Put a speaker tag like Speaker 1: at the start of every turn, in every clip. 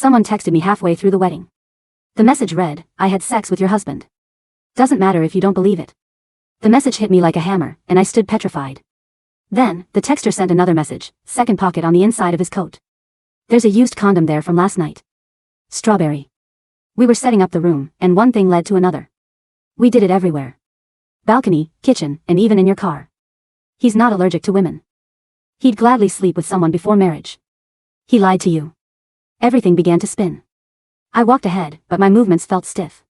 Speaker 1: Someone texted me halfway through the wedding. The message read, "I had sex with your husband. Doesn't matter if you don't believe it." The message hit me like a hammer, and I stood petrified. Then, the texter sent another message, second pocket on the inside of his coat. "There's a used condom there from last night. Strawberry." We were setting up the room, and one thing led to another. We did it everywhere. Balcony, kitchen, and even in your car. He's not allergic to women. He'd gladly sleep with someone before marriage. He lied to you. Everything began to spin. I walked ahead, but my movements felt stiff.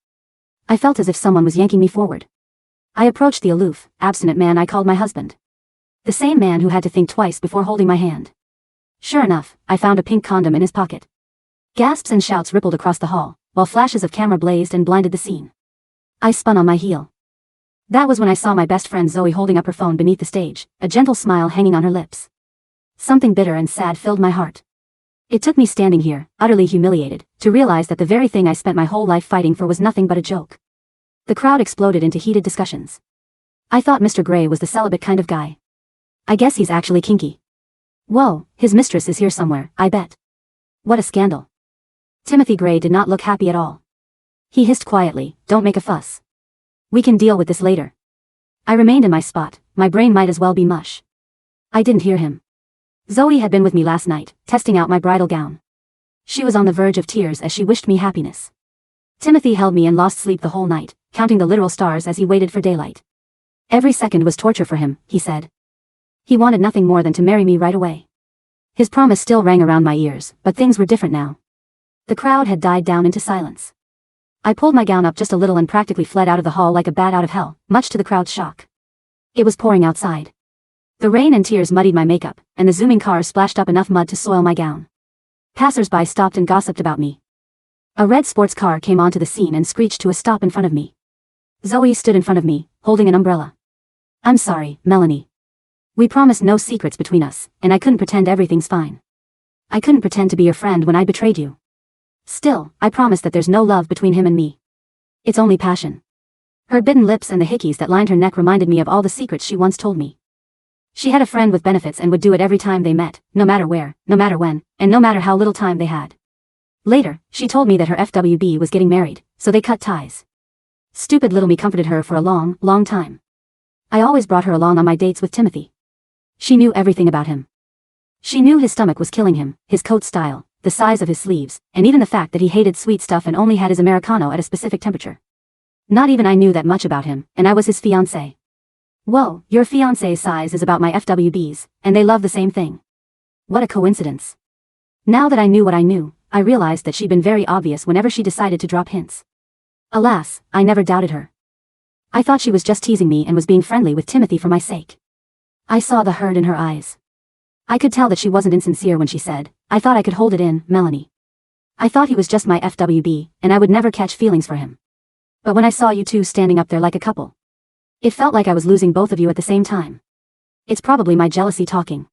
Speaker 1: I felt as if someone was yanking me forward. I approached the aloof, abstinent man I called my husband. The same man who had to think twice before holding my hand. Sure enough, I found a pink condom in his pocket. Gasps and shouts rippled across the hall, while flashes of camera blazed and blinded the scene. I spun on my heel. That was when I saw my best friend Zoe holding up her phone beneath the stage, a gentle smile hanging on her lips. Something bitter and sad filled my heart. It took me standing here, utterly humiliated, to realize that the very thing I spent my whole life fighting for was nothing but a joke. The crowd exploded into heated discussions. I thought Mr. Gray was the celibate kind of guy. I guess he's actually kinky. Whoa, his mistress is here somewhere, I bet. What a scandal. Timothy Gray did not look happy at all. He hissed quietly, "Don't make a fuss. We can deal with this later." I remained in my spot, my brain might as well be mush. I didn't hear him. Zoe had been with me last night, testing out my bridal gown. She was on the verge of tears as she wished me happiness. Timothy held me and lost sleep the whole night, counting the literal stars as he waited for daylight. Every second was torture for him, he said. He wanted nothing more than to marry me right away. His promise still rang around my ears, but things were different now. The crowd had died down into silence. I pulled my gown up just a little and practically fled out of the hall like a bat out of hell, much to the crowd's shock. It was pouring outside. The rain and tears muddied my makeup, and the zooming cars splashed up enough mud to soil my gown. Passers-by stopped and gossiped about me. A red sports car came onto the scene and screeched to a stop in front of me. Zoe stood in front of me, holding an umbrella. "I'm sorry, Melanie. We promised no secrets between us, and I couldn't pretend everything's fine. I couldn't pretend to be your friend when I betrayed you. Still, I promise that there's no love between him and me. It's only passion." Her bitten lips and the hickeys that lined her neck reminded me of all the secrets she once told me. She had a friend with benefits and would do it every time they met, no matter where, no matter when, and no matter how little time they had. Later, she told me that her FWB was getting married, so they cut ties. Stupid little me comforted her for a long, long time. I always brought her along on my dates with Timothy. She knew everything about him. She knew his stomach was killing him, his coat style, the size of his sleeves, and even the fact that he hated sweet stuff and only had his Americano at a specific temperature. Not even I knew that much about him, and I was his fiancé. Whoa, your fiancé's size is about my FWB's, and they love the same thing. What a coincidence. Now that I knew what I knew, I realized that she'd been very obvious whenever she decided to drop hints. Alas, I never doubted her. I thought she was just teasing me and was being friendly with Timothy for my sake. I saw the hurt in her eyes. I could tell that she wasn't insincere when she said, "I thought I could hold it in, Melanie. I thought he was just my FWB, and I would never catch feelings for him. But when I saw you two standing up there like a couple, it felt like I was losing both of you at the same time. It's probably my jealousy talking."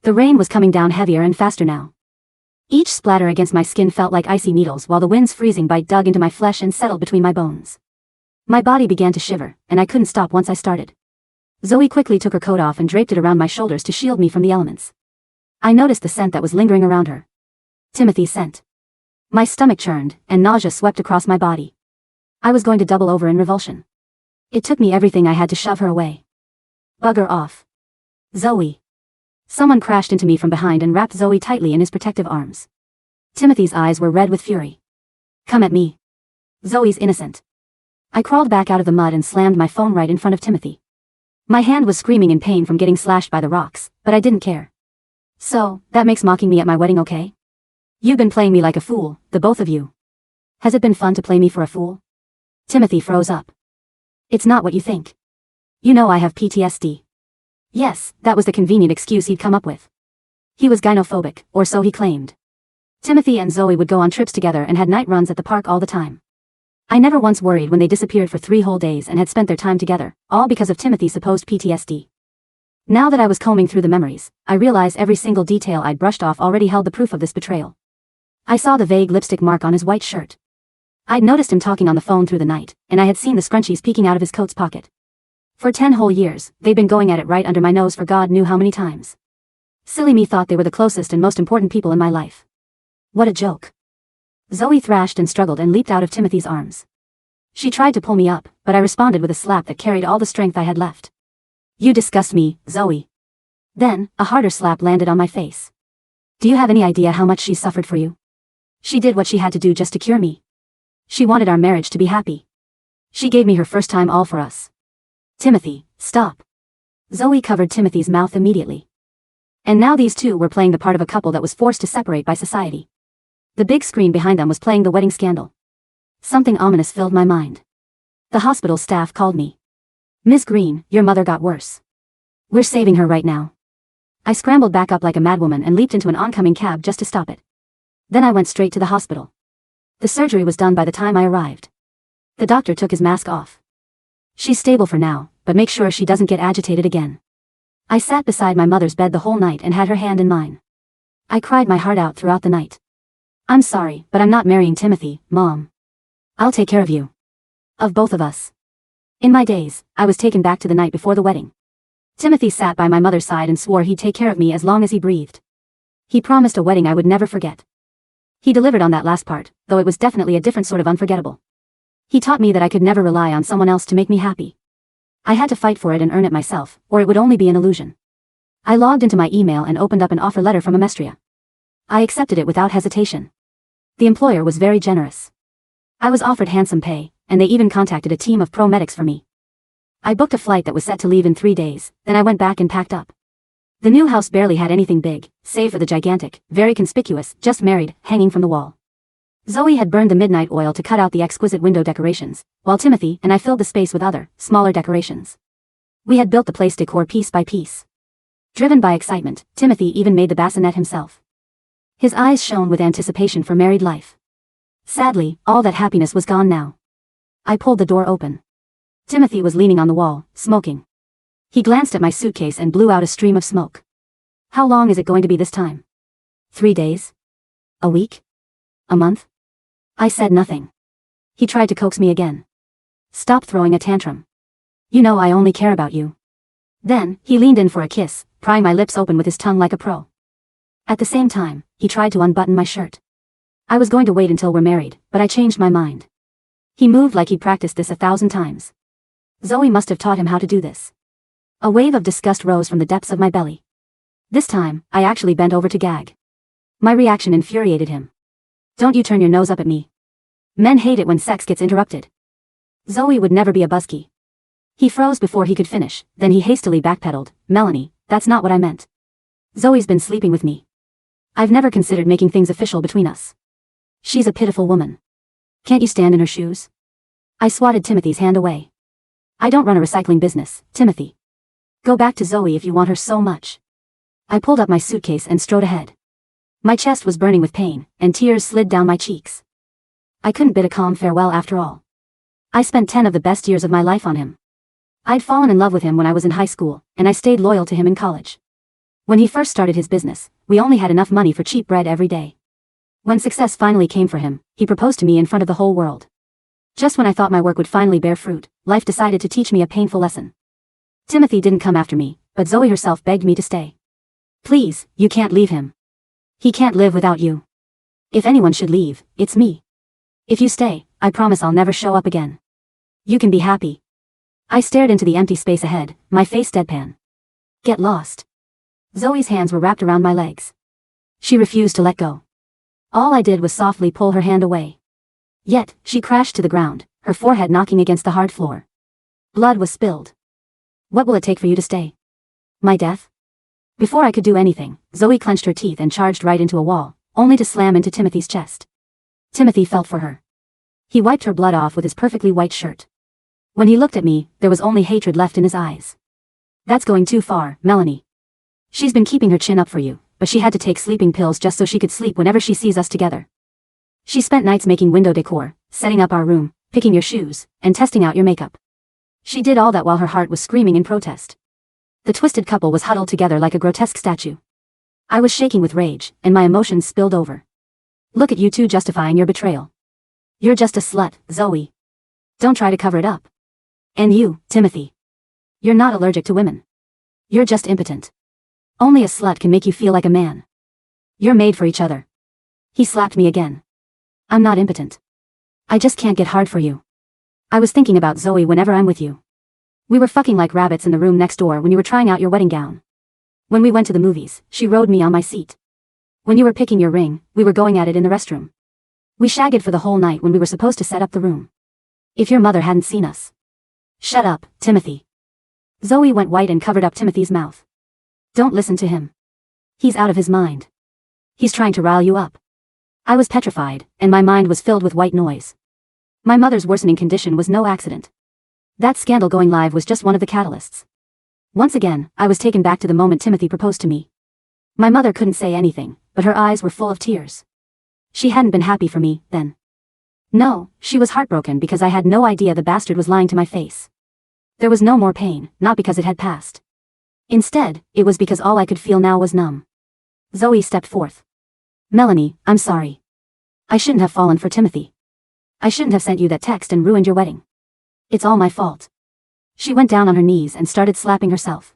Speaker 1: The rain was coming down heavier and faster now. Each splatter against my skin felt like icy needles while the wind's freezing bite dug into my flesh and settled between my bones. My body began to shiver, and I couldn't stop once I started. Zoe quickly took her coat off and draped it around my shoulders to shield me from the elements. I noticed the scent that was lingering around her. Timothy's scent. My stomach churned, and nausea swept across my body. I was going to double over in revulsion. It took me everything I had to shove her away. Bugger off. Zoe. Someone crashed into me from behind and wrapped Zoe tightly in his protective arms. Timothy's eyes were red with fury. "Come at me. Zoe's innocent." I crawled back out of the mud and slammed my phone right in front of Timothy. My hand was screaming in pain from getting slashed by the rocks, but I didn't care. "So, that makes mocking me at my wedding okay? You've been playing me like a fool, the both of you. Has it been fun to play me for a fool?" Timothy froze up. "It's not what you think. You know I have PTSD. Yes, that was the convenient excuse he'd come up with. He was gynophobic, or so he claimed. Timothy and Zoe would go on trips together and had night runs at the park all the time. I never once worried when they disappeared for 3 whole days and had spent their time together, all because of Timothy's supposed PTSD. Now that I was combing through the memories, I realized every single detail I'd brushed off already held the proof of this betrayal. I saw the vague lipstick mark on his white shirt. I'd noticed him talking on the phone through the night, and I had seen the scrunchies peeking out of his coat's pocket. For 10 whole years, they'd been going at it right under my nose for God knew how many times. Silly me thought they were the closest and most important people in my life. What a joke. Zoe thrashed and struggled and leaped out of Timothy's arms. She tried to pull me up, but I responded with a slap that carried all the strength I had left. You disgust me, Zoe. Then, a harder slap landed on my face. Do you have any idea how much she suffered for you? She did what she had to do just to cure me. She wanted our marriage to be happy. She gave me her first time all for us. Timothy, stop. Zoe covered Timothy's mouth immediately. And now these two were playing the part of a couple that was forced to separate by society. The big screen behind them was playing the wedding scandal. Something ominous filled my mind. The hospital staff called me. Miss Green, your mother got worse. We're saving her right now. I scrambled back up like a madwoman and leaped into an oncoming cab just to stop it. Then I went straight to the hospital. The surgery was done by the time I arrived. The doctor took his mask off. She's stable for now, but make sure she doesn't get agitated again. I sat beside my mother's bed the whole night and had her hand in mine. I cried my heart out throughout the night. I'm sorry, but I'm not marrying Timothy, Mom. I'll take care of you. Of both of us. In my days, I was taken back to the night before the wedding. Timothy sat by my mother's side and swore he'd take care of me as long as he breathed. He promised a wedding I would never forget. He delivered on that last part, though it was definitely a different sort of unforgettable. He taught me that I could never rely on someone else to make me happy. I had to fight for it and earn it myself, or it would only be an illusion. I logged into my email and opened up an offer letter from Amestria. I accepted it without hesitation. The employer was very generous. I was offered handsome pay, and they even contacted a team of pro medics for me. I booked a flight that was set to leave in 3 days, then I went back and packed up. The new house barely had anything big, save for the gigantic, very conspicuous, just married, hanging from the wall. Zoe had burned the midnight oil to cut out the exquisite window decorations, while Timothy and I filled the space with other, smaller decorations. We had built the place decor piece by piece. Driven by excitement, Timothy even made the bassinet himself. His eyes shone with anticipation for married life. Sadly, all that happiness was gone now. I pulled the door open. Timothy was leaning on the wall, smoking. He glanced at my suitcase and blew out a stream of smoke. How long is it going to be this time? 3 days? A week? A month? I said nothing. He tried to coax me again. Stop throwing a tantrum. You know I only care about you. Then, he leaned in for a kiss, prying my lips open with his tongue like a pro. At the same time, he tried to unbutton my shirt. I was going to wait until we're married, but I changed my mind. He moved like he'd practiced this 1,000 times. Zoe must have taught him how to do this. A wave of disgust rose from the depths of my belly. This time, I actually bent over to gag. My reaction infuriated him. Don't you turn your nose up at me. Men hate it when sex gets interrupted. Zoe would never be a buskie. He froze before he could finish, then he hastily backpedaled. Melanie, that's not what I meant. Zoe's been sleeping with me. I've never considered making things official between us. She's a pitiful woman. Can't you stand in her shoes? I swatted Timothy's hand away. I don't run a recycling business, Timothy. Go back to Zoe if you want her so much. I pulled up my suitcase and strode ahead. My chest was burning with pain, and tears slid down my cheeks. I couldn't bid a calm farewell after all. I spent 10 of the best years of my life on him. I'd fallen in love with him when I was in high school, and I stayed loyal to him in college. When he first started his business, we only had enough money for cheap bread every day. When success finally came for him, he proposed to me in front of the whole world. Just when I thought my work would finally bear fruit, life decided to teach me a painful lesson. Timothy didn't come after me, but Zoe herself begged me to stay. Please, you can't leave him. He can't live without you. If anyone should leave, it's me. If you stay, I promise I'll never show up again. You can be happy. I stared into the empty space ahead, my face deadpan. Get lost. Zoe's hands were wrapped around my legs. She refused to let go. All I did was softly pull her hand away. Yet, she crashed to the ground, her forehead knocking against the hard floor. Blood was spilled. What will it take for you to stay? My death? Before I could do anything, Zoe clenched her teeth and charged right into a wall, only to slam into Timothy's chest. Timothy felt for her. He wiped her blood off with his perfectly white shirt. When he looked at me, there was only hatred left in his eyes. That's going too far, Melanie. She's been keeping her chin up for you, but she had to take sleeping pills just so she could sleep whenever she sees us together. She spent nights making window decor, setting up our room, picking your shoes, and testing out your makeup. She did all that while her heart was screaming in protest. The twisted couple was huddled together like a grotesque statue. I was shaking with rage, and my emotions spilled over. Look at you two justifying your betrayal. You're just a slut, Zoe. Don't try to cover it up. And you, Timothy. You're not allergic to women. You're just impotent. Only a slut can make you feel like a man. You're made for each other. He slapped me again. I'm not impotent. I just can't get hard for you. I was thinking about Zoe whenever I'm with you. We were fucking like rabbits in the room next door when you were trying out your wedding gown. When we went to the movies, she rode me on my seat. When you were picking your ring, we were going at it in the restroom. We shagged for the whole night when we were supposed to set up the room. If your mother hadn't seen us. Shut up, Timothy. Zoe went white and covered up Timothy's mouth. Don't listen to him. He's out of his mind. He's trying to rile you up. I was petrified, and my mind was filled with white noise. My mother's worsening condition was no accident. That scandal going live was just one of the catalysts. Once again, I was taken back to the moment Timothy proposed to me. My mother couldn't say anything, but her eyes were full of tears. She hadn't been happy for me, then. No, she was heartbroken because I had no idea the bastard was lying to my face. There was no more pain, not because it had passed. Instead, it was because all I could feel now was numb. Zoe stepped forth. Melanie, I'm sorry. I shouldn't have fallen for Timothy. I shouldn't have sent you that text and ruined your wedding. It's all my fault. She went down on her knees and started slapping herself.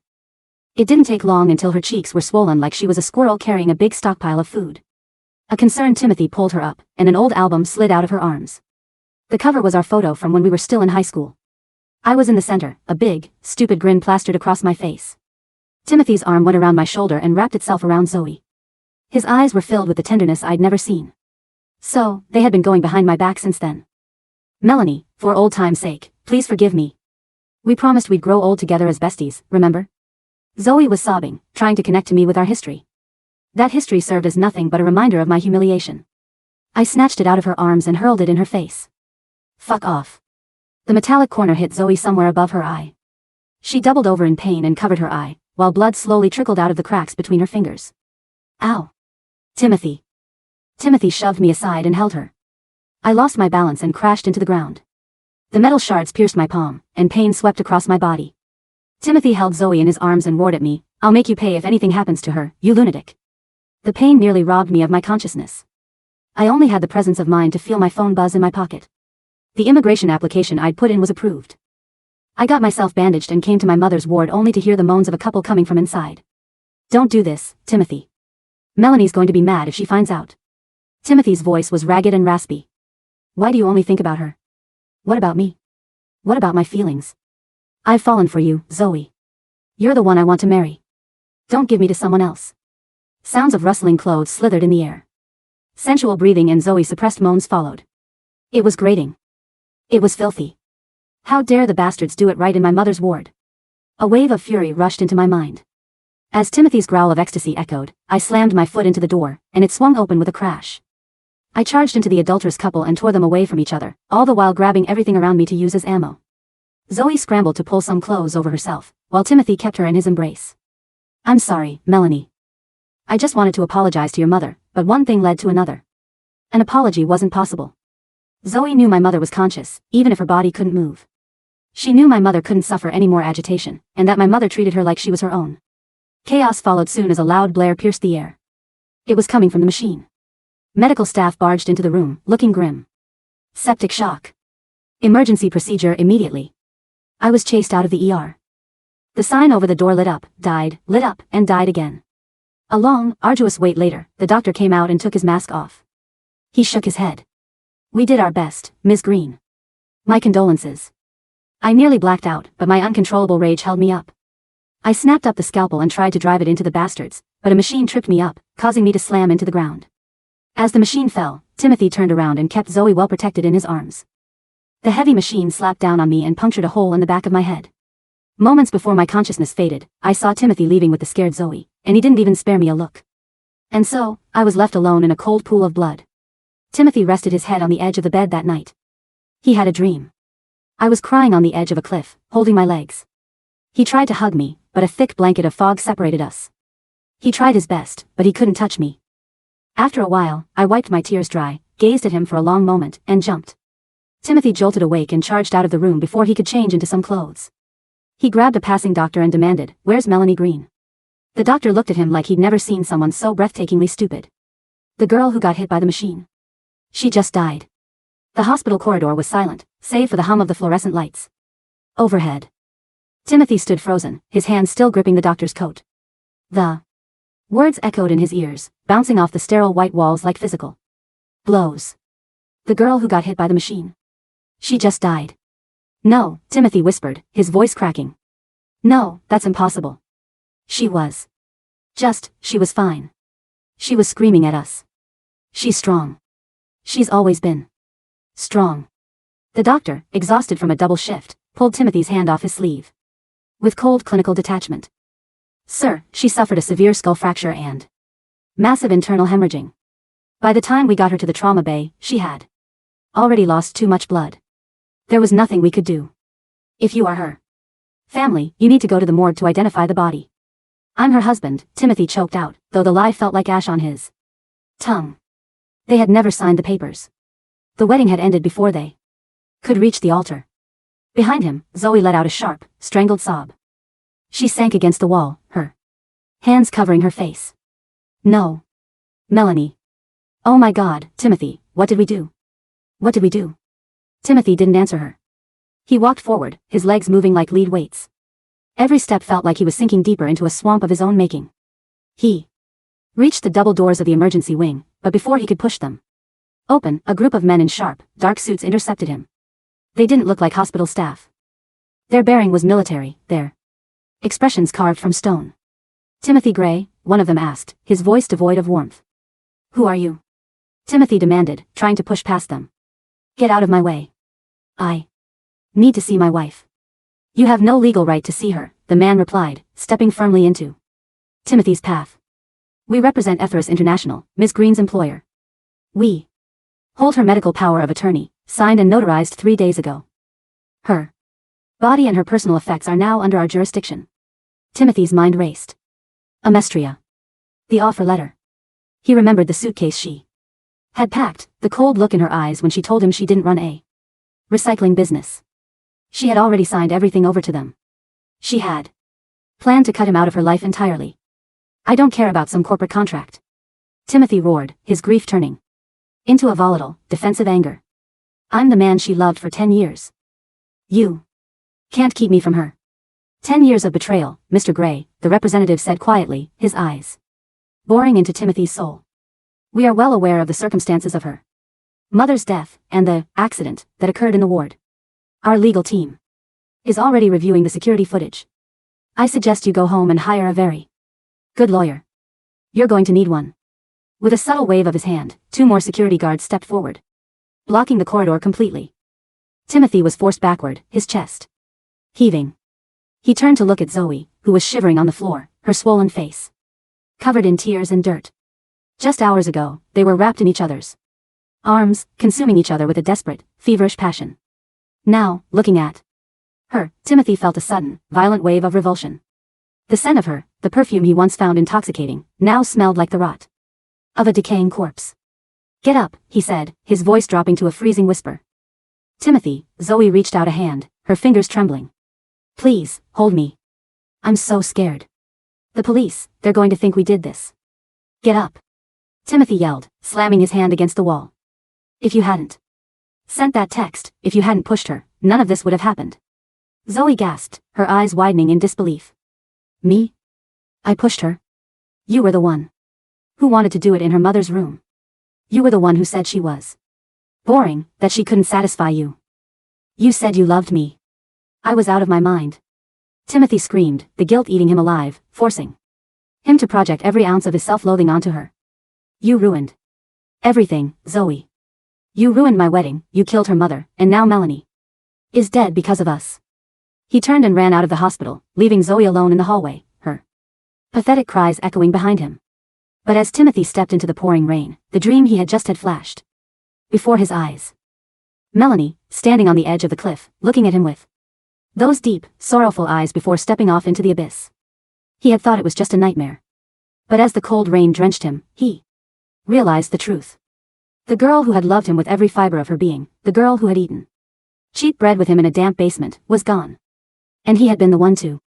Speaker 1: It didn't take long until her cheeks were swollen like she was a squirrel carrying a big stockpile of food. A concerned Timothy pulled her up, and an old album slid out of her arms. The cover was our photo from when we were still in high school. I was in the center, a big, stupid grin plastered across my face. Timothy's arm went around my shoulder and wrapped itself around Zoe. His eyes were filled with the tenderness I'd never seen. So, they had been going behind my back since then. Melanie, for old time's sake, please forgive me. We promised we'd grow old together as besties, remember? Zoe was sobbing, trying to connect to me with our history. That history served as nothing but a reminder of my humiliation. I snatched it out of her arms and hurled it in her face. Fuck off. The metallic corner hit Zoe somewhere above her eye. She doubled over in pain and covered her eye, while blood slowly trickled out of the cracks between her fingers. Ow. Timothy. Timothy shoved me aside and held her. I lost my balance and crashed into the ground. The metal shards pierced my palm, and pain swept across my body. Timothy held Zoe in his arms and roared at me, I'll make you pay if anything happens to her, you lunatic. The pain nearly robbed me of my consciousness. I only had the presence of mind to feel my phone buzz in my pocket. The immigration application I'd put in was approved. I got myself bandaged and came to my mother's ward only to hear the moans of a couple coming from inside. Don't do this, Timothy. Melanie's going to be mad if she finds out. Timothy's voice was ragged and raspy. Why do you only think about her? What about me? What about my feelings? I've fallen for you, Zoe. You're the one I want to marry. Don't give me to someone else. Sounds of rustling clothes slithered in the air. Sensual breathing and Zoe's suppressed moans followed. It was grating. It was filthy. How dare the bastards do it right in my mother's ward? A wave of fury rushed into my mind. As Timothy's growl of ecstasy echoed, I slammed my foot into the door, and it swung open with a crash. I charged into the adulterous couple and tore them away from each other, all the while grabbing everything around me to use as ammo. Zoe scrambled to pull some clothes over herself, while Timothy kept her in his embrace. I'm sorry, Melanie. I just wanted to apologize to your mother, but one thing led to another. An apology wasn't possible. Zoe knew my mother was conscious, even if her body couldn't move. She knew my mother couldn't suffer any more agitation, and that my mother treated her like she was her own. Chaos followed soon as a loud blare pierced the air. It was coming from the machine. Medical staff barged into the room, looking grim. Septic shock. Emergency procedure immediately. I was chased out of the ER. The sign over the door lit up, and died again. A long, arduous wait later, the doctor came out and took his mask off. He shook his head. We did our best, Ms. Green. My condolences. I nearly blacked out, but my uncontrollable rage held me up. I snapped up the scalpel and tried to drive it into the bastards, but a machine tripped me up, causing me to slam into the ground. As the machine fell, Timothy turned around and kept Zoe well protected in his arms. The heavy machine slapped down on me and punctured a hole in the back of my head. Moments before my consciousness faded, I saw Timothy leaving with the scared Zoe, and he didn't even spare me a look. And so, I was left alone in a cold pool of blood. Timothy rested his head on the edge of the bed that night. He had a dream. I was crying on the edge of a cliff, holding my legs. He tried to hug me, but a thick blanket of fog separated us. He tried his best, but he couldn't touch me. After a while, I wiped my tears dry, gazed at him for a long moment, and jumped. Timothy jolted awake and charged out of the room before he could change into some clothes. He grabbed a passing doctor and demanded, "Where's Melanie Green?" The doctor looked at him like he'd never seen someone so breathtakingly stupid. The girl who got hit by the machine. She just died. The hospital corridor was silent, save for the hum of the fluorescent lights. Overhead. Timothy stood frozen, his hands still gripping the doctor's coat. The words echoed in his ears, bouncing off the sterile white walls like physical blows. The girl who got hit by the machine. She just died. No, Timothy whispered, his voice cracking. No, that's impossible. She was fine. She was screaming at us. She's strong. She's always been strong. The doctor, exhausted from a double shift, pulled Timothy's hand off his sleeve. With cold clinical detachment. Sir, she suffered a severe skull fracture and massive internal hemorrhaging. By the time we got her to the trauma bay, she had already lost too much blood. There was nothing we could do. If you are her family, you need to go to the morgue to identify the body. I'm her husband, Timothy choked out, though the lie felt like ash on his tongue. They had never signed the papers. The wedding had ended before they could reach the altar. Behind him, Zoe let out a sharp, strangled sob. She sank against the wall, her hands covering her face. No. Melanie. Oh my God, Timothy, what did we do? What did we do? Timothy didn't answer her. He walked forward, his legs moving like lead weights. Every step felt like he was sinking deeper into a swamp of his own making. He reached the double doors of the emergency wing, but before he could push them open, a group of men in sharp, dark suits intercepted him. They didn't look like hospital staff. Their bearing was military, their expressions carved from stone. Timothy Gray, one of them asked, his voice devoid of warmth. Who are you? Timothy demanded, trying to push past them. Get out of my way. I need to see my wife. You have no legal right to see her, the man replied, stepping firmly into Timothy's path. We represent Ethos International, Ms. Green's employer. We hold her medical power of attorney, signed and notarized 3 days ago. Her body and her personal effects are now under our jurisdiction. Timothy's mind raced. Amestria. The offer letter. He remembered the suitcase she had packed, the cold look in her eyes when she told him she didn't run a recycling business. She had already signed everything over to them. She had planned to cut him out of her life entirely. I don't care about some corporate contract. Timothy roared, his grief turning into a volatile, defensive anger. I'm the man she loved for 10 years. You can't keep me from her. 10 years of betrayal, Mr. Gray, the representative said quietly, his eyes boring into Timothy's soul. We are well aware of the circumstances of her mother's death and the accident that occurred in the ward. Our legal team is already reviewing the security footage. I suggest you go home and hire a very good lawyer. You're going to need one. With a subtle wave of his hand, 2 more security guards stepped forward, blocking the corridor completely. Timothy was forced backward, his chest heaving. He turned to look at Zoe, who was shivering on the floor, her swollen face covered in tears and dirt. Just hours ago, they were wrapped in each other's arms, consuming each other with a desperate, feverish passion. Now, looking at her, Timothy felt a sudden, violent wave of revulsion. The scent of her, the perfume he once found intoxicating, now smelled like the rot of a decaying corpse. Get up, he said, his voice dropping to a freezing whisper. Timothy, Zoe reached out a hand, her fingers trembling. Please, hold me. I'm so scared. The police, they're going to think we did this. Get up. Timothy yelled, slamming his hand against the wall. If you hadn't sent that text, if you hadn't pushed her, none of this would have happened. Zoe gasped, her eyes widening in disbelief. Me? I pushed her? You were the one who wanted to do it in her mother's room. You were the one who said she was boring, that she couldn't satisfy you. You said you loved me. I was out of my mind. Timothy screamed, the guilt eating him alive, forcing him to project every ounce of his self-loathing onto her. You ruined everything, Zoe. You ruined my wedding, you killed her mother, and now Melanie is dead because of us. He turned and ran out of the hospital, leaving Zoe alone in the hallway, her pathetic cries echoing behind him. But as Timothy stepped into the pouring rain, the dream he had just had flashed before his eyes. Melanie, standing on the edge of the cliff, looking at him with those deep, sorrowful eyes before stepping off into the abyss. He had thought it was just a nightmare. But as the cold rain drenched him, he realized the truth. The girl who had loved him with every fiber of her being, the girl who had eaten cheap bread with him in a damp basement, was gone. And he had been the one to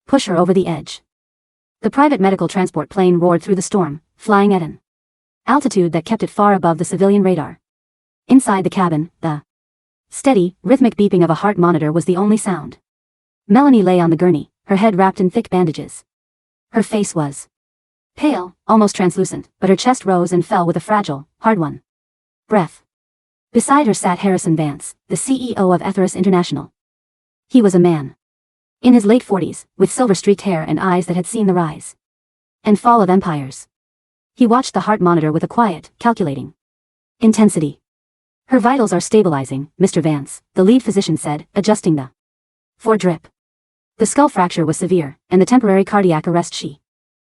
Speaker 1: push her over the edge. The private medical transport plane roared through the storm, flying at an altitude that kept it far above the civilian radar. Inside the cabin, the steady, rhythmic beeping of a heart monitor was the only sound. Melanie lay on the gurney, her head wrapped in thick bandages. Her face was pale, almost translucent, but her chest rose and fell with a fragile, hard-won breath. Beside her sat Harrison Vance, the CEO of Ethos International. He was a man. In his late 40s, with silver-streaked hair and eyes that had seen the rise and fall of empires. He watched the heart monitor with a quiet, calculating intensity. Her vitals are stabilizing, Mr. Vance, the lead physician said, adjusting the drip. The skull fracture was severe, and the temporary cardiac arrest she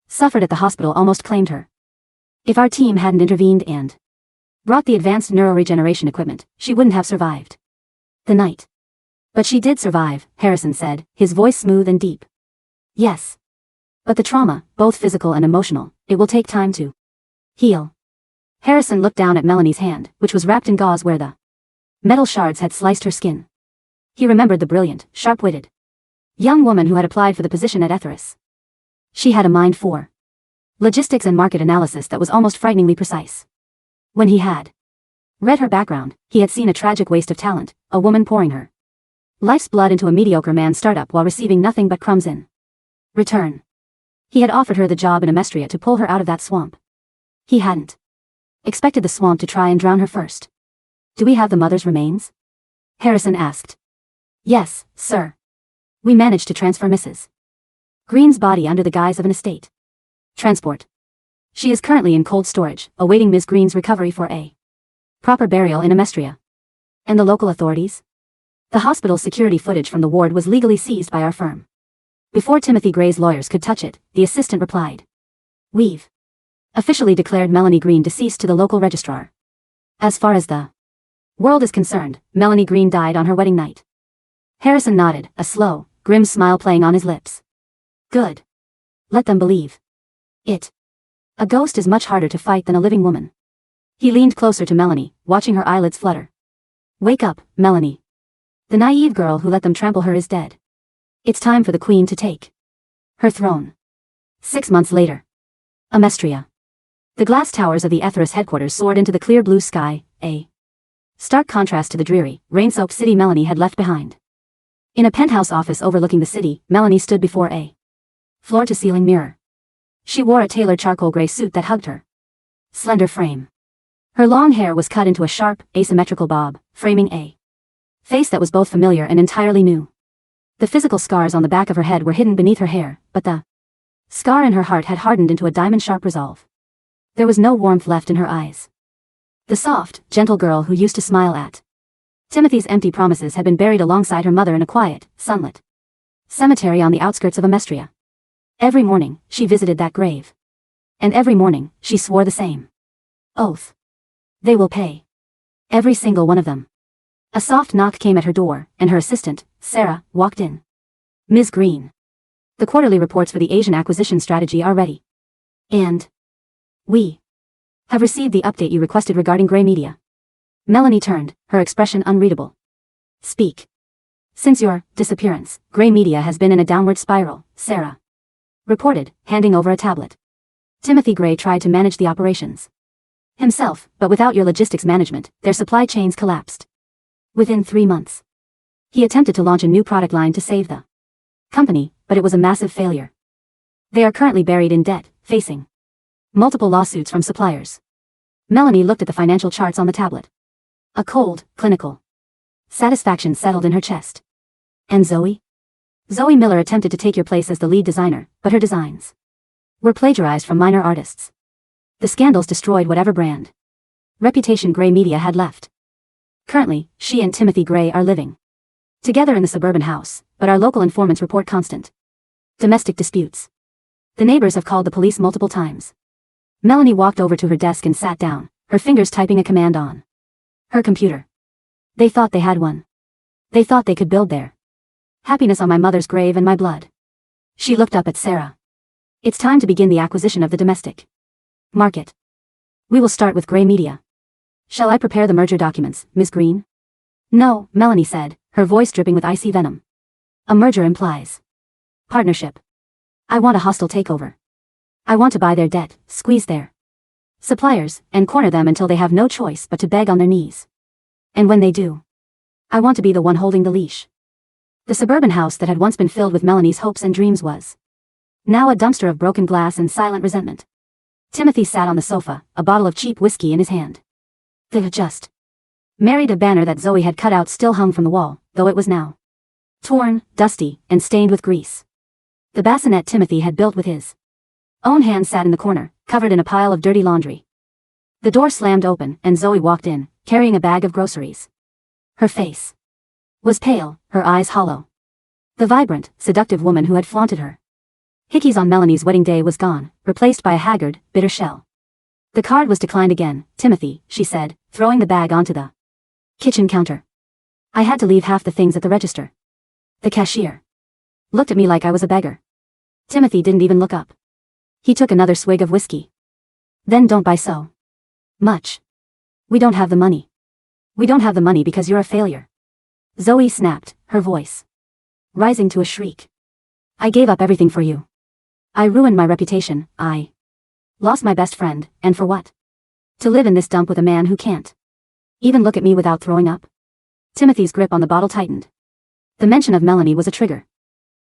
Speaker 1: suffered at the hospital almost claimed her. If our team hadn't intervened and brought the advanced neuroregeneration equipment, she wouldn't have survived the night. But she did survive, Harrison said, his voice smooth and deep. Yes. But the trauma, both physical and emotional, it will take time to heal. Harrison looked down at Melanie's hand, which was wrapped in gauze where the metal shards had sliced her skin. He remembered the brilliant, sharp-witted young woman who had applied for the position at Ethos. She had a mind for logistics and market analysis that was almost frighteningly precise. When he had read her background, he had seen a tragic waste of talent, a woman pouring her life's blood into a mediocre man's startup while receiving nothing but crumbs in return. He had offered her the job in Amestria to pull her out of that swamp. He hadn't expected the swamp to try and drown her first. Do we have the mother's remains? Harrison asked. Yes, sir. We managed to transfer Mrs. Green's body under the guise of an estate transport. She is currently in cold storage, awaiting Ms. Green's recovery for a proper burial in Amestria. And the local authorities? The hospital's security footage from the ward was legally seized by our firm. Before Timothy Gray's lawyers could touch it, the assistant replied. We've officially declared Melanie Green deceased to the local registrar. As far as the world is concerned, Melanie Green died on her wedding night. Harrison nodded, a slow, grim smile playing on his lips. Good. Let them believe it. A ghost is much harder to fight than a living woman. He leaned closer to Melanie, watching her eyelids flutter. Wake up, Melanie. The naive girl who let them trample her is dead. It's time for the queen to take her throne. 6 months later. Amestria. The glass towers of the Ethos headquarters soared into the clear blue sky, a stark contrast to the dreary, rain-soaked city Melanie had left behind. In a penthouse office overlooking the city, Melanie stood before a floor-to-ceiling mirror. She wore a tailored charcoal gray suit that hugged her slender frame. Her long hair was cut into a sharp, asymmetrical bob, framing a face that was both familiar and entirely new. The physical scars on the back of her head were hidden beneath her hair, but the scar in her heart had hardened into a diamond-sharp resolve. There was no warmth left in her eyes. The soft, gentle girl who used to smile at Timothy's empty promises had been buried alongside her mother in a quiet, sunlit cemetery on the outskirts of Amestria. Every morning, she visited that grave. And every morning, she swore the same oath. They will pay. Every single one of them. A soft knock came at her door, and her assistant, Sarah, walked in. Ms. Green. The quarterly reports for the Asian acquisition strategy are ready. And we have received the update you requested regarding Gray Media. Melanie turned, her expression unreadable. Speak. Since your disappearance, Gray Media has been in a downward spiral, Sarah reported, handing over a tablet. Timothy Gray tried to manage the operations himself, but without your logistics management, their supply chains collapsed. Within 3 months, he attempted to launch a new product line to save the company, but it was a massive failure. They are currently buried in debt, facing multiple lawsuits from suppliers. Melanie looked at the financial charts on the tablet. A cold, clinical satisfaction settled in her chest. And Zoe? Zoe Miller attempted to take your place as the lead designer, but her designs were plagiarized from minor artists. The scandals destroyed whatever brand reputation Gray Media had left. Currently, she and Timothy Gray are living together in the suburban house, but our local informants report constant domestic disputes. The neighbors have called the police multiple times. Melanie walked over to her desk and sat down, her fingers typing a command on her computer. They thought they had one. They thought they could build their happiness on my mother's grave and my blood. She looked up at Sarah. It's time to begin the acquisition of the domestic market. We will start with Gray Media. Shall I prepare the merger documents, Ms. Green? No, Melanie said, her voice dripping with icy venom. A merger implies partnership. I want a hostile takeover. I want to buy their debt, squeeze their suppliers, and corner them until they have no choice but to beg on their knees. And when they do, I want to be the one holding the leash. The suburban house that had once been filled with Melanie's hopes and dreams was now a dumpster of broken glass and silent resentment. Timothy sat on the sofa, a bottle of cheap whiskey in his hand. Just Married, a banner that Zoe had cut out still hung from the wall, though it was now torn, dusty, and stained with grease. The bassinet Timothy had built with his own hand sat in the corner, covered in a pile of dirty laundry. The door slammed open, and Zoe walked in, carrying a bag of groceries. Her face was pale, her eyes hollow. The vibrant, seductive woman who had flaunted her hickeys on Melanie's wedding day was gone, replaced by a haggard, bitter shell. The card was declined again, Timothy, she said, throwing the bag onto the kitchen counter. I had to leave half the things at the register. The cashier looked at me like I was a beggar. Timothy didn't even look up. He took another swig of whiskey. Then don't buy so much. We don't have the money. We don't have the money because you're a failure. Zoe snapped, her voice rising to a shriek. I gave up everything for you. I ruined my reputation, I lost my best friend, and for what? To live in this dump with a man who can't even look at me without throwing up. Timothy's grip on the bottle tightened. The mention of Melanie was a trigger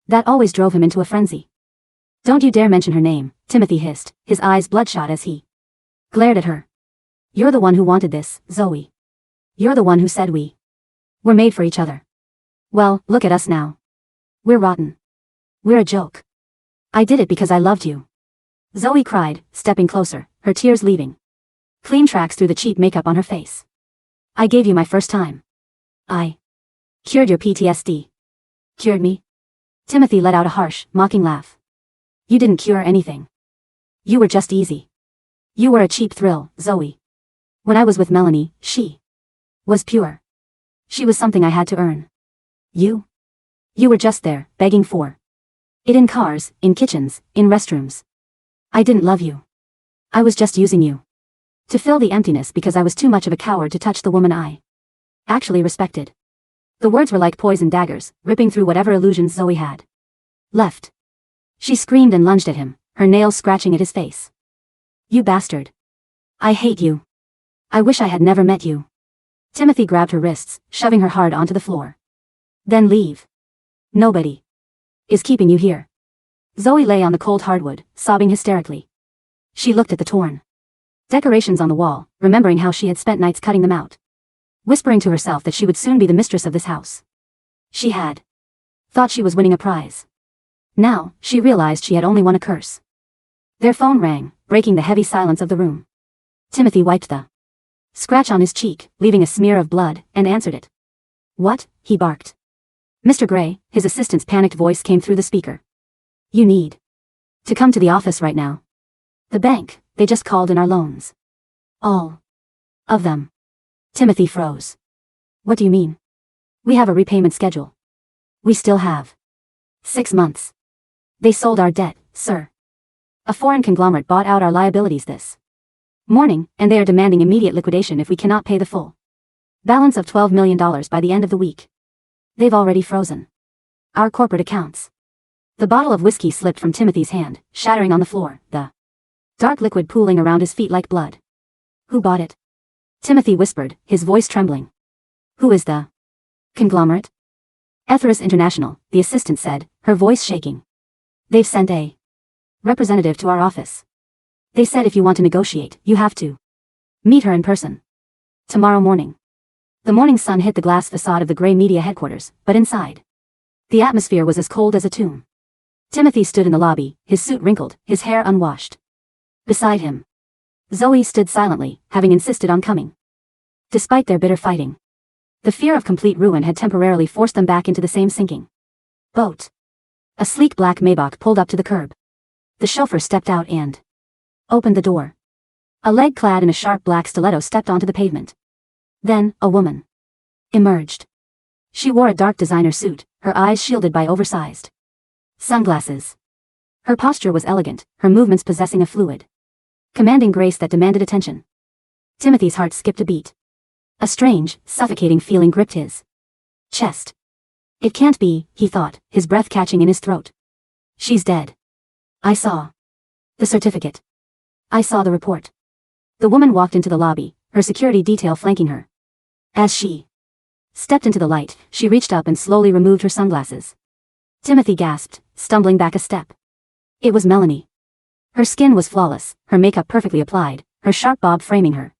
Speaker 1: that always drove him into a frenzy. Don't you dare mention her name, Timothy hissed, his eyes bloodshot as he glared at her. You're the one who wanted this, Zoe. You're the one who said we were made for each other. Well, look at us now. We're rotten. We're a joke. I did it because I loved you. Zoe cried, stepping closer, her tears leaving clean tracks through the cheap makeup on her face. I gave you my first time. I cured your PTSD. Cured me? Timothy let out a harsh, mocking laugh. You didn't cure anything. You were just easy. You were a cheap thrill, Zoe. When I was with Melanie, she was pure. She was something I had to earn. You were just there, begging for it in cars, in kitchens, in restrooms. I didn't love you. I was just using you to fill the emptiness because I was too much of a coward to touch the woman I actually respected. The words were like poison daggers, ripping through whatever illusions Zoe had left. She screamed and lunged at him, her nails scratching at his face. You bastard. I hate you. I wish I had never met you. Timothy grabbed her wrists, shoving her hard onto the floor. Then leave. Nobody is keeping you here. Zoe lay on the cold hardwood, sobbing hysterically. She looked at the torn decorations on the wall, remembering how she had spent nights cutting them out, whispering to herself that she would soon be the mistress of this house. She had thought she was winning a prize. Now, she realized she had only won a curse. Their phone rang, breaking the heavy silence of the room. Timothy wiped the scratch on his cheek, leaving a smear of blood, and answered it. What? He barked. Mr. Gray, his assistant's panicked voice came through the speaker. You need to come to the office right now. The bank, they just called in our loans. All of them. Timothy froze. What do you mean? We have a repayment schedule. We still have 6 months. They sold our debt, sir. A foreign conglomerate bought out our liabilities this morning, and they are demanding immediate liquidation if we cannot pay the full balance of $12 million by the end of the week. They've already frozen our corporate accounts. The bottle of whiskey slipped from Timothy's hand, shattering on the floor, the dark liquid pooling around his feet like blood. Who bought it? Timothy whispered, his voice trembling. Who is the conglomerate? Etheris International, the assistant said, her voice shaking. They've sent a representative to our office. They said if you want to negotiate, you have to meet her in person. Tomorrow morning. The morning sun hit the glass facade of the Gray Media headquarters, but inside, the atmosphere was as cold as a tomb. Timothy stood in the lobby, his suit wrinkled, his hair unwashed. Beside him, Zoe stood silently, having insisted on coming. Despite their bitter fighting, the fear of complete ruin had temporarily forced them back into the same sinking boat. A sleek black Maybach pulled up to the curb. The chauffeur stepped out and opened the door. A leg clad in a sharp black stiletto stepped onto the pavement. Then, a woman emerged. She wore a dark designer suit, her eyes shielded by oversized sunglasses. Her posture was elegant, her movements possessing a fluid, commanding grace that demanded attention. Timothy's heart skipped a beat. A strange, suffocating feeling gripped his chest. It can't be, he thought, his breath catching in his throat. She's dead. I saw the certificate. I saw the report. The woman walked into the lobby, her security detail flanking her. As she stepped into the light, she reached up and slowly removed her sunglasses. Timothy gasped, stumbling back a step. It was Melanie. Her skin was flawless, her makeup perfectly applied, her sharp bob framing her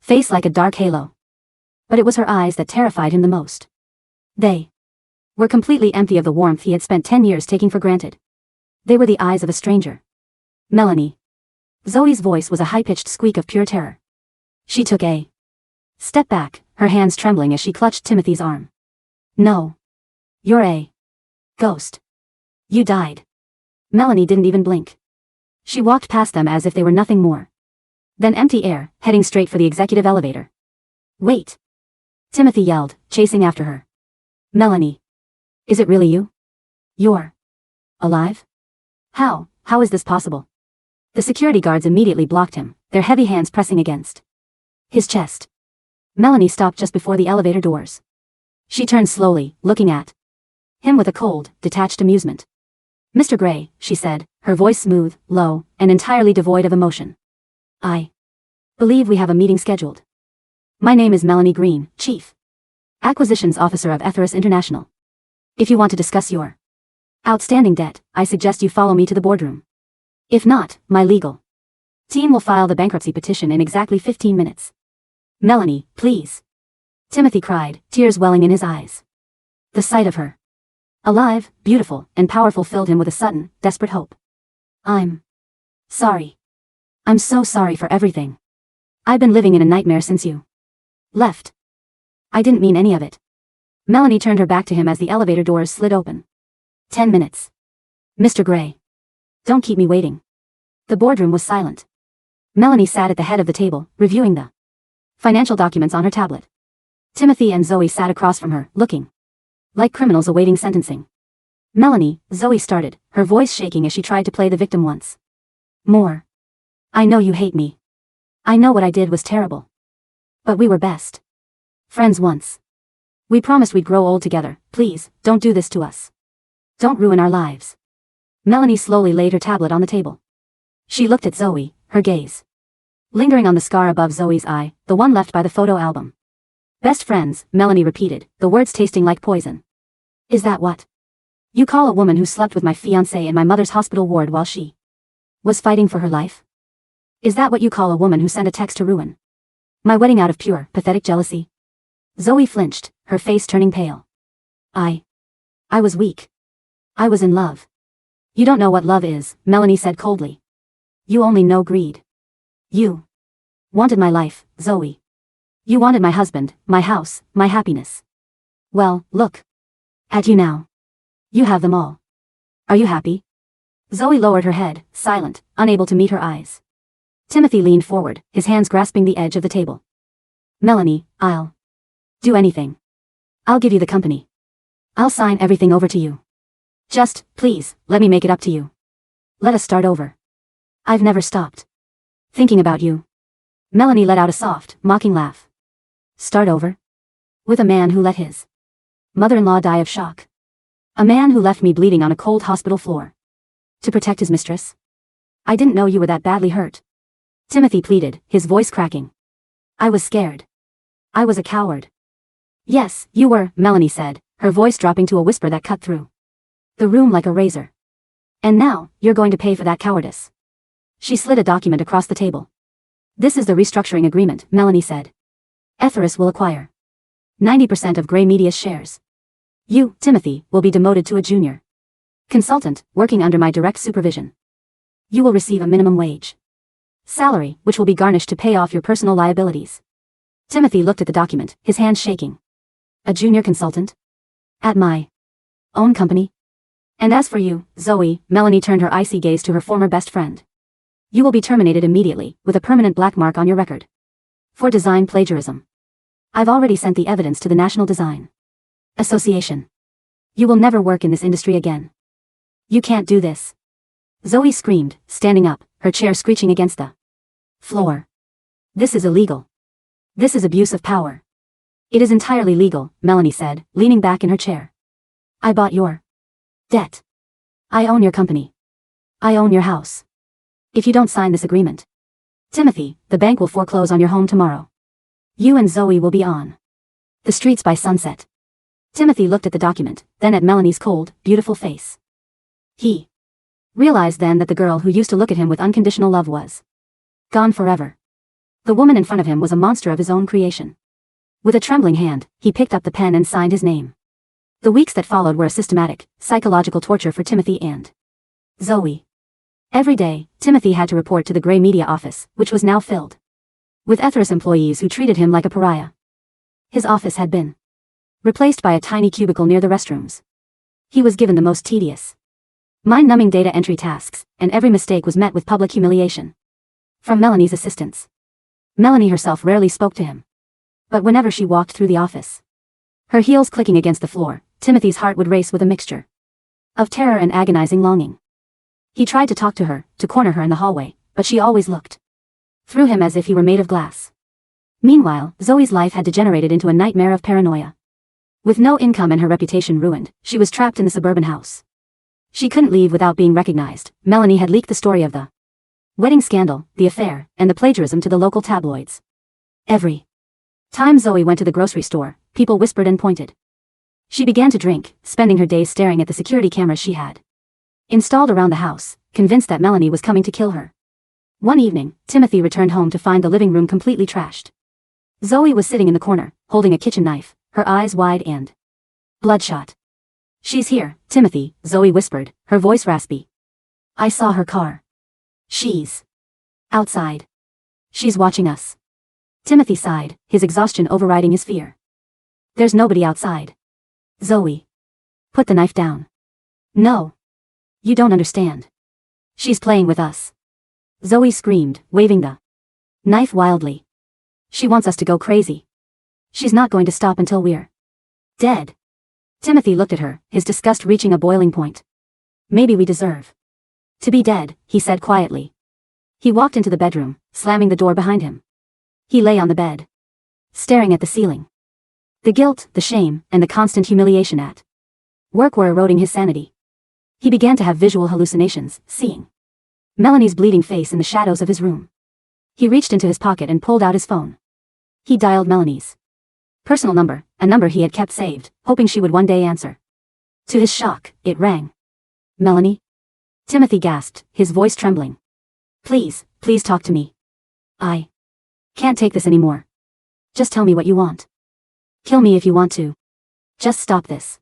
Speaker 1: face like a dark halo. But it was her eyes that terrified him the most. They were completely empty of the warmth he had spent 10 years taking for granted. They were the eyes of a stranger. Melanie. Zoe's voice was a high-pitched squeak of pure terror. She took a step back, her hands trembling as she clutched Timothy's arm. No. You're a ghost. You died. Melanie didn't even blink. She walked past them as if they were nothing more than empty air, heading straight for the executive elevator. Wait. Timothy yelled, chasing after her. Melanie. Is it really you? You're alive? How is this possible? The security guards immediately blocked him, their heavy hands pressing against his chest. Melanie stopped just before the elevator doors. She turned slowly, looking at him with a cold, detached amusement. Mr. Gray, she said, her voice smooth, low, and entirely devoid of emotion. I believe we have a meeting scheduled. My name is Melanie Green, Chief Acquisitions Officer of Ethos International. If you want to discuss your outstanding debt, I suggest you follow me to the boardroom. If not, my legal team will file the bankruptcy petition in exactly 15 minutes. Melanie, please. Timothy cried, tears welling in his eyes. The sight of her, alive, beautiful, and powerful, filled him with a sudden, desperate hope. I'm sorry. I'm so sorry for everything. I've been living in a nightmare since you left. I didn't mean any of it. Melanie turned her back to him as the elevator doors slid open. 10 minutes. Mr. Gray. Don't keep me waiting. The boardroom was silent. Melanie sat at the head of the table, reviewing the financial documents on her tablet. Timothy and Zoe sat across from her, looking like criminals awaiting sentencing. Melanie, Zoe started, her voice shaking as she tried to play the victim once more. I know you hate me. I know what I did was terrible. But we were best friends once. We promised we'd grow old together. Please, don't do this to us. Don't ruin our lives. Melanie slowly laid her tablet on the table. She looked at Zoe, her gaze lingering on the scar above Zoe's eye, the one left by the photo album. Best friends, Melanie repeated, the words tasting like poison. Is that what you call a woman who slept with my fiancé in my mother's hospital ward while she was fighting for her life? Is that what you call a woman who sent a text to ruin my wedding out of pure, pathetic jealousy? Zoe flinched, her face turning pale. I was weak. I was in love. You don't know what love is, Melanie said coldly. You only know greed. You wanted my life, Zoe. You wanted my husband, my house, my happiness. Well, look at you now. You have them all. Are you happy? Zoe lowered her head, silent, unable to meet her eyes. Timothy leaned forward, his hands grasping the edge of the table. Melanie, I'll do anything. I'll give you the company. I'll sign everything over to you. Just, please, let me make it up to you. Let us start over. I've never stopped thinking about you. Melanie let out a soft, mocking laugh. Start over? With a man who let his mother-in-law die of shock. A man who left me bleeding on a cold hospital floor. To protect his mistress? I didn't know you were that badly hurt. Timothy pleaded, his voice cracking. I was scared. I was a coward. Yes, you were, Melanie said, her voice dropping to a whisper that cut through the room like a razor. And now, you're going to pay for that cowardice. She slid a document across the table. This is the restructuring agreement, Melanie said. Ethos will acquire 90% of Gray Media's shares. You, Timothy, will be demoted to a junior consultant, working under my direct supervision. You will receive a minimum wage salary, which will be garnished to pay off your personal liabilities. Timothy looked at the document, his hands shaking. A junior consultant? At my own company? And as for you, Zoe, Melanie turned her icy gaze to her former best friend. You will be terminated immediately, with a permanent black mark on your record. For design plagiarism. I've already sent the evidence to the National Design Association. You will never work in this industry again. You can't do this. Zoe screamed, standing up, her chair screeching against the floor. This is illegal. This is abuse of power. It is entirely legal, Melanie said, leaning back in her chair. I bought your debt. I own your company. I own your house. If you don't sign this agreement, Timothy, the bank will foreclose on your home tomorrow. You and Zoe will be on the streets by sunset. Timothy looked at the document, then at Melanie's cold, beautiful face. He realized then that the girl who used to look at him with unconditional love was gone forever. The woman in front of him was a monster of his own creation. With a trembling hand, he picked up the pen and signed his name. The weeks that followed were a systematic, psychological torture for Timothy and Zoe. Every day, Timothy had to report to the gray media office, which was now filled with etheric employees who treated him like a pariah. His office had been replaced by a tiny cubicle near the restrooms. He was given the most tedious, mind-numbing data entry tasks, and every mistake was met with public humiliation from Melanie's assistants. Melanie herself rarely spoke to him. But whenever she walked through the office, her heels clicking against the floor, Timothy's heart would race with a mixture of terror and agonizing longing. He tried to talk to her, to corner her in the hallway, but she always looked through him as if he were made of glass. Meanwhile, Zoe's life had degenerated into a nightmare of paranoia. With no income and her reputation ruined, she was trapped in the suburban house. She couldn't leave without being recognized. Melanie had leaked the story of the wedding scandal, the affair, and the plagiarism to the local tabloids. Every time Zoe went to the grocery store, people whispered and pointed. She began to drink, spending her days staring at the security cameras she had installed around the house, convinced that Melanie was coming to kill her. One evening, Timothy returned home to find the living room completely trashed. Zoe was sitting in the corner, holding a kitchen knife, her eyes wide and bloodshot. "She's here, Timothy," Zoe whispered, her voice raspy. "I saw her car. She's outside. She's watching us." Timothy sighed, his exhaustion overriding his fear. "There's nobody outside." "Zoe. Put the knife down." "No. You don't understand. She's playing with us." Zoe screamed, waving the knife wildly. "She wants us to go crazy. She's not going to stop until we're dead." Timothy looked at her, his disgust reaching a boiling point. "Maybe we deserve to be dead," he said quietly. He walked into the bedroom, slamming the door behind him. He lay on the bed, staring at the ceiling. The guilt, the shame, and the constant humiliation at work were eroding his sanity. He began to have visual hallucinations, seeing Melanie's bleeding face in the shadows of his room. He reached into his pocket and pulled out his phone. He dialed Melanie's personal number, a number he had kept saved, hoping she would one day answer. To his shock, it rang. "Melanie?" Timothy gasped, his voice trembling. Please talk to me. I can't take this anymore. Just tell me what you want. Kill me if you want to. Just stop this."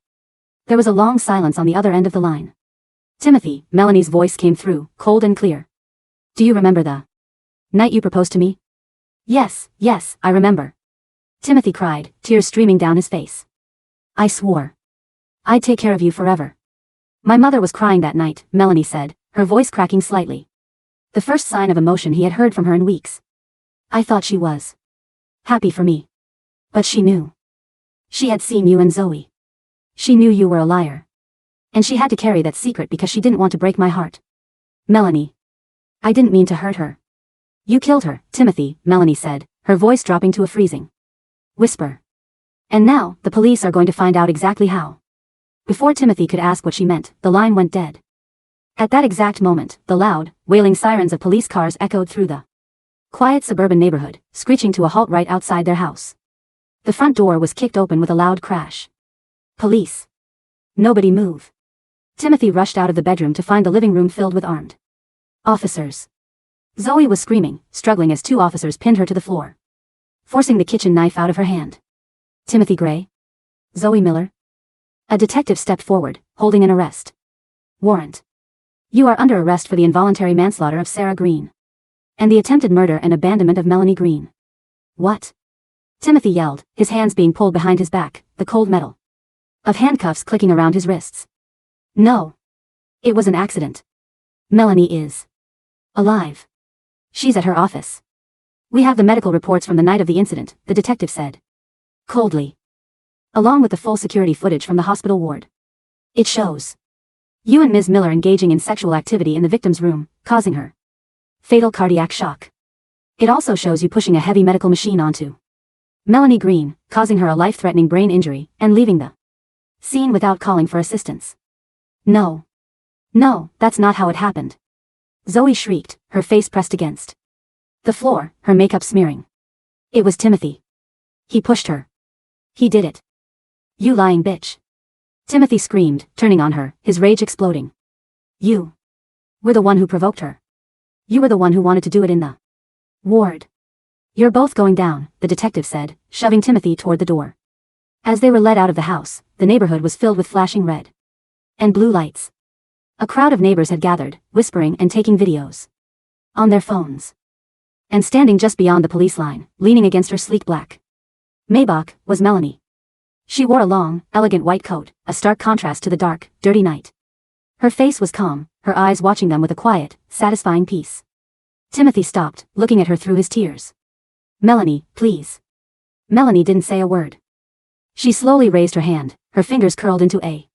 Speaker 1: There was a long silence on the other end of the line. "Timothy," Melanie's voice came through, cold and clear. "Do you remember the night you proposed to me?" Yes, I remember." Timothy cried, tears streaming down his face. "I swore I'd take care of you forever." "My mother was crying that night," Melanie said, her voice cracking slightly. The first sign of emotion he had heard from her in weeks. "I thought she was happy for me. But she knew. She had seen you and Zoe. She knew you were a liar. And she had to carry that secret because she didn't want to break my heart." "Melanie. I didn't mean to hurt her." "You killed her, Timothy," Melanie said, her voice dropping to a freezing whisper. "And now, the police are going to find out exactly how." Before Timothy could ask what she meant, the line went dead. At that exact moment, the loud, wailing sirens of police cars echoed through the quiet suburban neighborhood, screeching to a halt right outside their house. The front door was kicked open with a loud crash. "Police. Nobody move." Timothy rushed out of the bedroom to find the living room filled with armed officers. Zoe was screaming, struggling as two officers pinned her to the floor, forcing the kitchen knife out of her hand. "Timothy Gray? Zoe Miller?" A detective stepped forward, holding an arrest warrant. "You are under arrest for the involuntary manslaughter of Sarah Green and the attempted murder and abandonment of Melanie Green." "What?" Timothy yelled, his hands being pulled behind his back, the cold metal of handcuffs clicking around his wrists. "No. It was an accident. Melanie is alive. She's at her office. We have the medical reports from the night of the incident," the detective said coldly, along with the full security footage from the hospital ward. "It shows you and Ms. Miller engaging in sexual activity in the victim's room, causing her fatal cardiac shock. It also shows you pushing a heavy medical machine onto Melanie Green, causing her a life-threatening brain injury, and leaving the scene without calling for assistance." No, that's not how it happened." Zoe shrieked, her face pressed against the floor, her makeup smearing. "It was Timothy. He pushed her. He did it." "You lying bitch." Timothy screamed, turning on her, his rage exploding. "You were the one who provoked her. You were the one who wanted to do it in the ward." You're both going down, the detective said, shoving Timothy toward the door. As they were led out of the house, the neighborhood was filled with flashing red and blue lights. A crowd of neighbors had gathered, whispering and taking videos on their phones. And standing just beyond the police line, leaning against her sleek black Maybach, was Melanie. She wore a long, elegant white coat, a stark contrast to the dark, dirty night. Her face was calm, her eyes watching them with a quiet, satisfying peace. Timothy stopped, looking at her through his tears. Melanie, please. Melanie didn't say a word. She slowly raised her hand, her fingers curled into a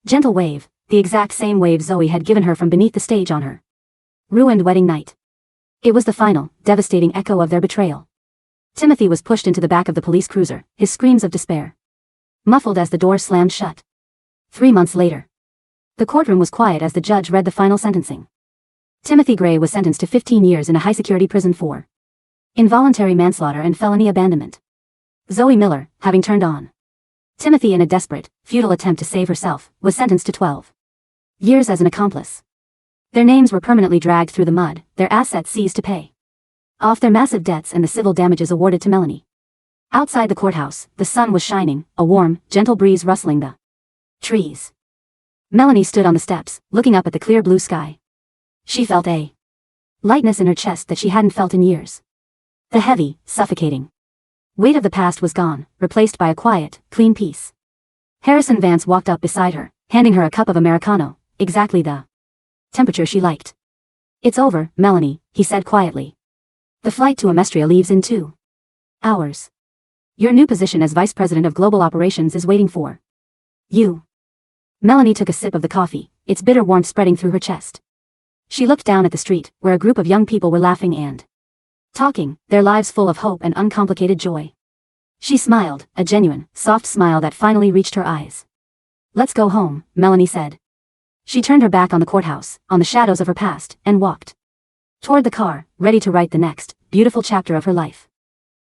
Speaker 1: gentle wave, the exact same wave Zoe had given her from beneath the stage on her ruined wedding night. It was the final, devastating echo of their betrayal. Timothy was pushed into the back of the police cruiser, his screams of despair muffled as the door slammed shut. 3 months later. The courtroom was quiet as the judge read the final sentencing. Timothy Gray was sentenced to 15 years in a high-security prison for involuntary manslaughter and felony abandonment. Zoe Miller, having turned on Timothy in a desperate, futile attempt to save herself, was sentenced to 12 years as an accomplice. Their names were permanently dragged through the mud, their assets seized to pay off their massive debts and the civil damages awarded to Melanie. Outside the courthouse, the sun was shining, a warm, gentle breeze rustling the trees. Melanie stood on the steps, looking up at the clear blue sky. She felt a lightness in her chest that she hadn't felt in years. The heavy, suffocating weight of the past was gone, replaced by a quiet, clean peace. Harrison Vance walked up beside her, handing her a cup of Americano, exactly the temperature she liked. It's over, Melanie, he said quietly. The flight to Amestria leaves in 2 hours. Your new position as Vice President of Global Operations is waiting for you. Melanie took a sip of the coffee, its bitter warmth spreading through her chest. She looked down at the street, where a group of young people were laughing and talking, their lives full of hope and uncomplicated joy. She smiled, a genuine, soft smile that finally reached her eyes. Let's go home, Melanie said. She turned her back on the courthouse, on the shadows of her past, and walked toward the car, ready to write the next, beautiful chapter of her life.